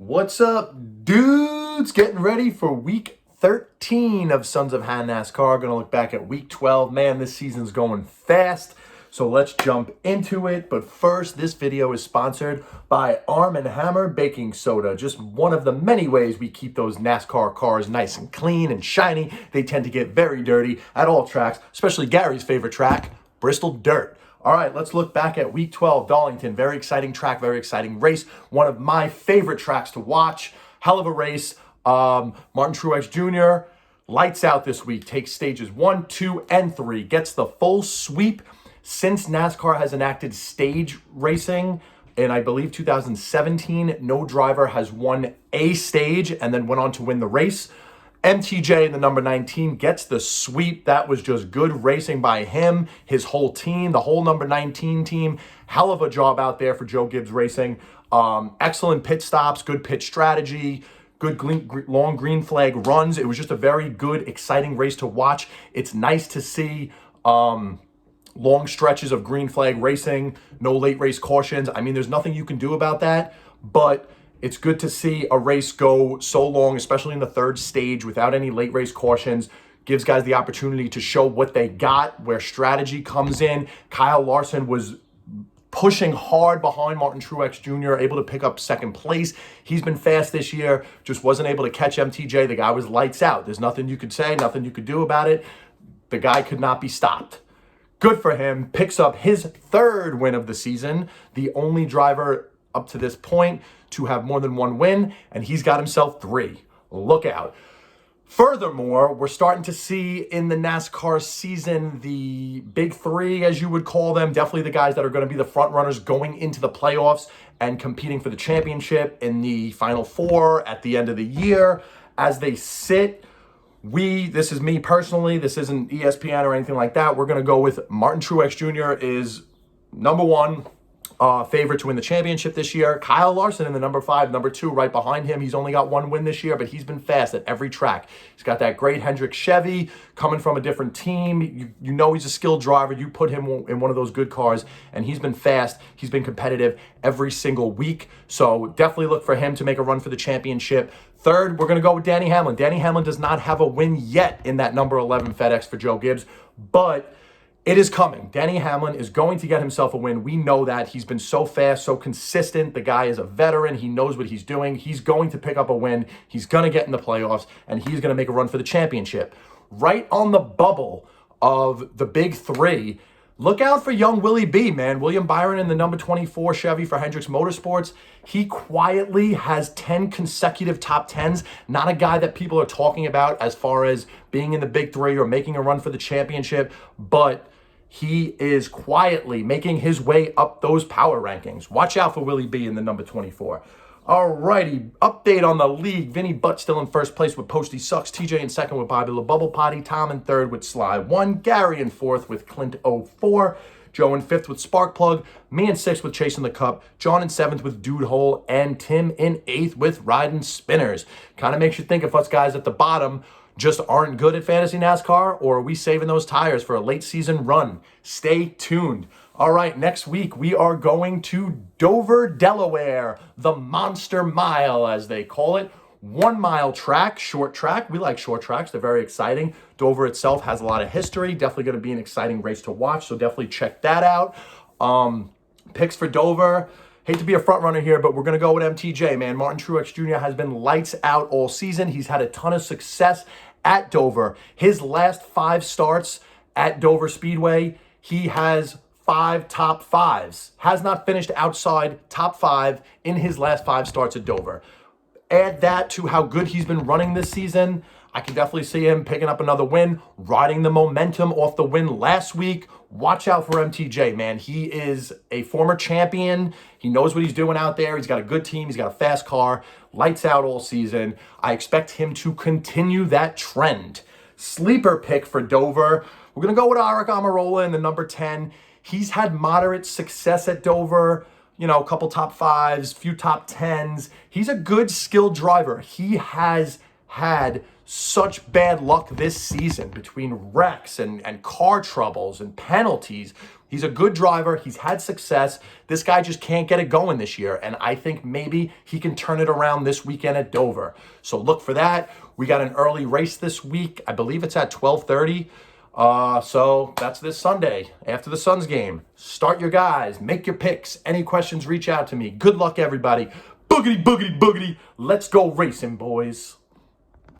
What's up, dudes? Getting ready for week 13 of Sons of Han NASCAR. Gonna look back at week 12. Man, this season's going fast. So let's jump into it. But first, this video is sponsored by Arm & Hammer Baking Soda. Just one of the many ways we keep those NASCAR cars nice and clean and shiny. They tend to get very dirty at all tracks, especially Gary's favorite track, Bristol Dirt. All right, let's look back at week 12, Darlington. Very exciting track, very exciting race. One of my favorite tracks to watch. Hell of a race. Martin Truex Jr. lights out this week. Takes stages 1, 2, and 3. Gets the full sweep since NASCAR has enacted stage racing. In, I believe, 2017, no driver has won a stage and then went on to win the race. MTJ in the number 19 gets the sweep. That was just good racing by him, his whole team, the whole number 19 team. Hell of a job out there for Joe Gibbs Racing. Excellent pit stops, good pit strategy, good long green flag runs. It was just a very good, exciting race to watch. It's nice to see long stretches of green flag racing, no late race cautions. I mean, there's nothing you can do about that, but it's good to see a race go so long, especially in the third stage, without any late race cautions. Gives guys the opportunity to show what they got, where strategy comes in. Kyle Larson was pushing hard behind Martin Truex Jr., able to pick up second place. He's been fast this year, just wasn't able to catch MTJ. The guy was lights out. There's nothing you could say, nothing you could do about it. The guy could not be stopped. Good for him. Picks up his third win of the season, the only driver up to this point to have more than one win, and he's got himself 3. Look out. Furthermore, we're starting to see in the NASCAR season the big 3, as you would call them, definitely the guys that are going to be the front runners going into the playoffs and competing for the championship in the Final 4 at the end of the year. As they sit, this is me personally, this isn't ESPN or anything like that. We're going to go with Martin Truex Jr. is number 1. Favorite to win the championship this year. Kyle Larson in the number 5, number 2, right behind him. He's only got 1 win this year, but he's been fast at every track. He's got that great Hendrick Chevy coming from a different team. You know he's a skilled driver. You put him in one of those good cars, and he's been fast. He's been competitive every single week. So definitely look for him to make a run for the championship. Third, we're going to go with Danny Hamlin. Danny Hamlin does not have a win yet in that number 11 FedEx for Joe Gibbs, but it is coming. Danny Hamlin is going to get himself a win. We know that. He's been so fast, so consistent. The guy is a veteran. He knows what he's doing. He's going to pick up a win. He's going to get in the playoffs, and he's going to make a run for the championship. Right on the bubble of the big 3, look out for young Willie B, man. William Byron in the number 24 Chevy for Hendricks Motorsports. He quietly has 10 consecutive top 10s. Not a guy that people are talking about as far as being in the big 3 or making a run for the championship, but he is quietly making his way up those power rankings. Watch out for Willie B in the number 24. All righty, update on the league. Vinny Butt still in first place with Posty Sucks. TJ in second with Bobby LaBubble Potty. Tom in third with Sly 1. Gary in fourth with Clint 04. Joe in fifth with Sparkplug. Me in sixth with Chasing the Cup. John in seventh with Dude Hole. And Tim in eighth with Riding Spinners. Kind of makes you think if us guys at the bottom just aren't good at fantasy NASCAR, or are we saving those tires for a late season run? Stay tuned. All right, next week we are going to Dover, Delaware, the Monster Mile, as they call it. 1 mile track, short track. We like short tracks. They're very exciting. Dover itself has a lot of history. Definitely going to be an exciting race to watch, so definitely check that out. Picks for Dover. Hate to be a front runner here, but we're going to go with MTJ, man. Martin Truex Jr. has been lights out all season. He's had a ton of success at Dover. His last 5 starts at Dover Speedway, he has 5 top 5s. Has not finished outside top 5 in his last 5 starts at Dover. Add that to how good he's been running this season, I can definitely see him picking up another win, riding the momentum off the win last week. Watch out for MTJ, man. He is a former champion. He knows what he's doing out there. He's got a good team. He's got a fast car. Lights out all season. I expect him to continue that trend. Sleeper pick for Dover. We're going to go with Aric Almirola in the number 10. He's had moderate success at Dover. You know, a couple top 5s, few top 10s. He's a good skilled driver. He has had such bad luck this season between wrecks and car troubles and penalties. He's a good driver. He's had success. This guy just can't get it going this year. And I think maybe he can turn it around this weekend at Dover. So look for that. We got an early race this week. I believe it's at 12:30. So that's this Sunday after the Suns game. Start your guys. Make your picks. Any questions, reach out to me. Good luck, everybody. Boogity, boogity, boogity. Let's go racing, boys.